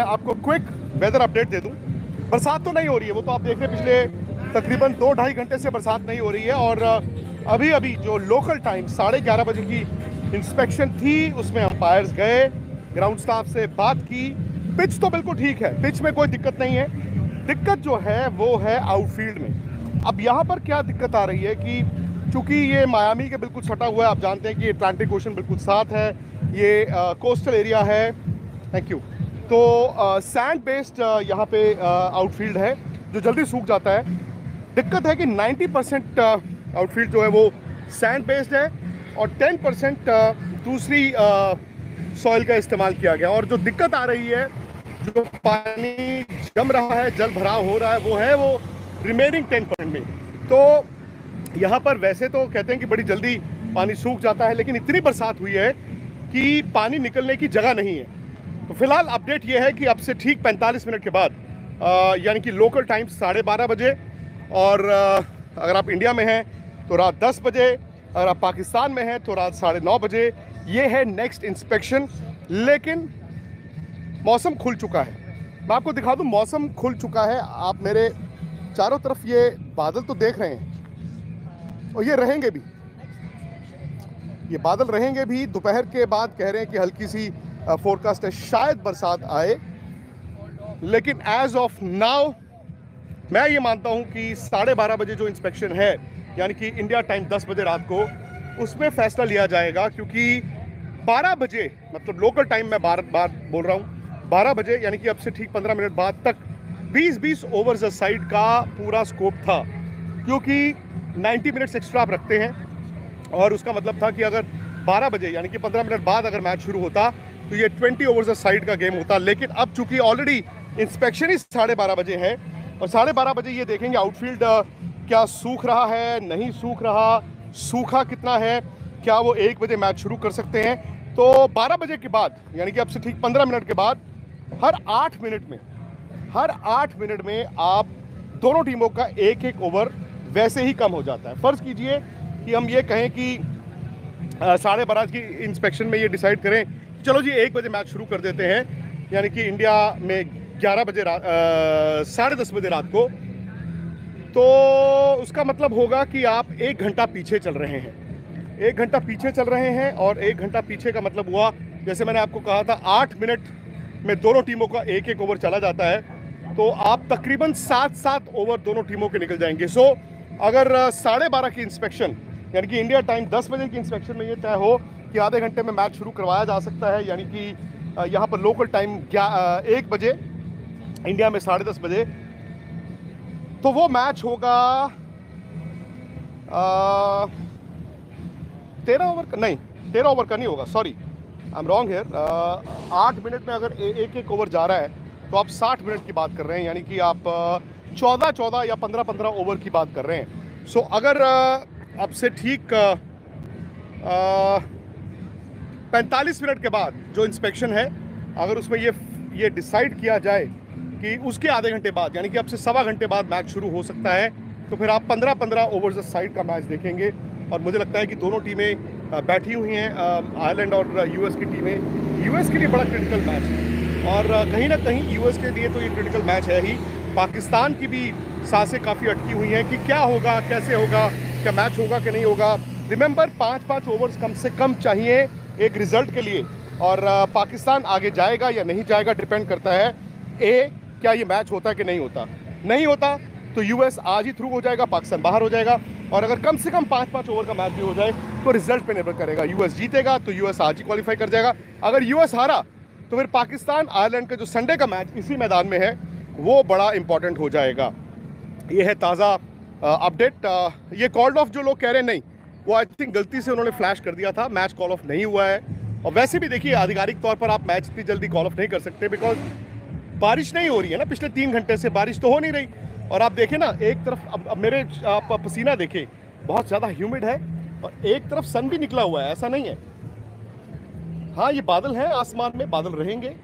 मैं आपको quick weather update दे दूं। बरसात तो नहीं हो रही है, वो तो आप देख रहे हैं, पिछले तकरीबन 2-2.5 घंटे से बरसात नहीं हो रही है। और अभी अभी जो लोकल टाइम 11:30 बजे की इंस्पेक्शन थी, उसमें अंपायर्स गए, ग्राउंड स्टाफ से बात की। पिच तो बिल्कुल ठीक है, पिच में कोई दिक्कत नहीं है। दिक्कत जो है वो है आउटफील्ड में। अब यहाँ पर क्या दिक्कत आ रही है कि चूंकि ये मायामी के बिल्कुल सटा हुआ है, आप जानते हैं कि अटलांटिक ओशन बिल्कुल साथ है, ये कोस्टल एरिया है। Thank you. तो सैंड बेस्ड यहाँ पे आउटफील्ड है जो जल्दी सूख जाता है। दिक्कत है कि 90% आउटफील्ड जो है वो सैंड बेस्ड है और 10% दूसरी सॉइल का इस्तेमाल किया गया। और जो दिक्कत आ रही है, जो पानी जम रहा है, जल भराव हो रहा है, वो रिमेनिंग 10% में। तो यहाँ पर वैसे तो कहते हैं कि बड़ी जल्दी पानी सूख जाता है, लेकिन इतनी बरसात हुई है कि पानी निकलने की जगह नहीं है। तो फिलहाल अपडेट ये है कि अब से ठीक 45 मिनट के बाद, यानी कि लोकल टाइम 12:30 बजे, और अगर आप इंडिया में हैं तो रात 10 बजे, अगर आप पाकिस्तान में हैं तो रात 9:30 बजे, ये है नेक्स्ट इंस्पेक्शन। लेकिन मौसम खुल चुका है, मैं आपको दिखा दूं, मौसम खुल चुका है। आप मेरे चारों तरफ ये बादल तो देख रहे हैं, और ये रहेंगे भी, ये बादल रहेंगे भी। दोपहर के बाद कह रहे हैं कि हल्की सी फोरकास्ट है, शायद बरसात आए। लेकिन एज ऑफ नाउ मैं ये मानता हूं कि 12:30 बजे जो इंस्पेक्शन है, यानी कि इंडिया टाइम 10 बजे रात को, उसमें फैसला लिया जाएगा। क्योंकि 12 बजे, मतलब लोकल टाइम, मैं बार बार बोल रहा हूं, 12 बजे यानी कि अब से ठीक 15 मिनट बाद तक 20-20 ओवर्स अ साइड का पूरा स्कोप था। क्योंकि 90 मिनट्स एक्स्ट्रा आप रखते हैं, और उसका मतलब था कि अगर 12 बजे यानी कि 15 मिनट बाद अगर मैच शुरू होता तो ये 20 ओवर्स अ साइड का गेम होता। लेकिन अब चूंकि ऑलरेडी इंस्पेक्शन ही 12:30 बजे है, और 12:30 बजे ये देखेंगे आउटफील्ड क्या सूख रहा है, नहीं सूख रहा, सूखा कितना है, क्या वो 1 बजे मैच शुरू कर सकते हैं। तो 12 बजे के बाद, यानी कि अब से ठीक 15 मिनट के बाद, हर 8 मिनट में आप दोनों टीमों का 1-1 ओवर वैसे ही कम हो जाता है। फर्ज कीजिए कि हम ये कहें कि 12:30 की इंस्पेक्शन में ये डिसाइड करें, चलो जी 1 बजे मैच शुरू कर देते हैं, यानी कि इंडिया में 11 बजे 10:30 बजे रात को। तो उसका मतलब होगा कि आप 1 घंटा पीछे चल रहे हैं, 1 घंटा पीछे चल रहे हैं। और 1 घंटा पीछे का मतलब हुआ, जैसे मैंने आपको कहा था, 8 मिनट में दोनों टीमों का 1-1 ओवर चला जाता है। तो आप तकरीबन 7-7 ओवर दोनों टीमों के निकल जाएंगे। सो अगर 12:30 की इंस्पेक्शन, यानी कि इंडिया टाइम 10 बजे की इंस्पेक्शन में ये तय हो कि आधे घंटे में मैच शुरू करवाया जा सकता है, यानी कि यहाँ पर लोकल टाइम 1 बजे, इंडिया में 10:30 बजे, तो वो मैच होगा 13 ओवर का, नहीं 13 ओवर का नहीं होगा, sorry I am wrong here. 8 minute में अगर 1-1 ओवर जा रहा है तो आप 60 मिनट की बात कर रहे हैं, यानी कि आप 14-14 या 15-15 ओवर की बात कर रहे हैं। सो अगर अब से ठीक 45 मिनट के बाद जो इंस्पेक्शन है, अगर उसमें ये डिसाइड किया जाए कि उसके आधे घंटे बाद, यानी कि अब से 1.25 घंटे बाद मैच शुरू हो सकता है, तो फिर आप 15-15 ओवर्स साइड का मैच देखेंगे। और मुझे लगता है कि दोनों टीमें बैठी हुई हैं, आयरलैंड और यूएस की टीमें। यूएस के लिए बड़ा क्रिटिकल मैच है, और कहीं ना कहीं यूएस के लिए तो ये क्रिटिकल मैच है ही। पाकिस्तान की भी सांसें काफ़ी अटकी हुई हैं कि क्या होगा, कैसे होगा, क्या मैच होगा कि नहीं होगा। रिमेंबर 5-5 ओवर्स कम से कम चाहिए एक रिजल्ट के लिए, और पाकिस्तान आगे जाएगा या नहीं जाएगा डिपेंड करता है, क्या ये मैच होता है कि नहीं होता। नहीं होता तो यूएस आज ही थ्रू हो जाएगा, पाकिस्तान बाहर हो जाएगा। और अगर कम से कम 5-5 ओवर का मैच भी हो जाए तो रिजल्ट पे निर्भर करेगा। यूएस जीतेगा तो यूएस आज ही क्वालिफाई कर जाएगा, अगर यूएस हारा तो फिर पाकिस्तान आयरलैंड का जो संडे का मैच इसी मैदान में है, वो बड़ा इंपॉर्टेंट हो जाएगा। ये है ताज़ा अपडेट। ये कॉल्ड ऑफ जो लोग कह रहे हैं, नहीं, वो आई थिंक गलती से उन्होंने फ्लैश कर दिया था, मैच कॉल ऑफ नहीं हुआ है। और वैसे भी देखिए, आधिकारिक तौर पर आप मैच इतनी जल्दी कॉल ऑफ नहीं कर सकते, बिकॉज बारिश नहीं हो रही है ना, पिछले 3 घंटे से बारिश तो हो नहीं रही। और आप देखें ना, एक तरफ अब मेरे आप पसीना देखें, बहुत ज़्यादा ह्यूमिड है, और एक तरफ सन भी निकला हुआ है, ऐसा नहीं है। हाँ, ये बादल हैं, आसमान में बादल रहेंगे,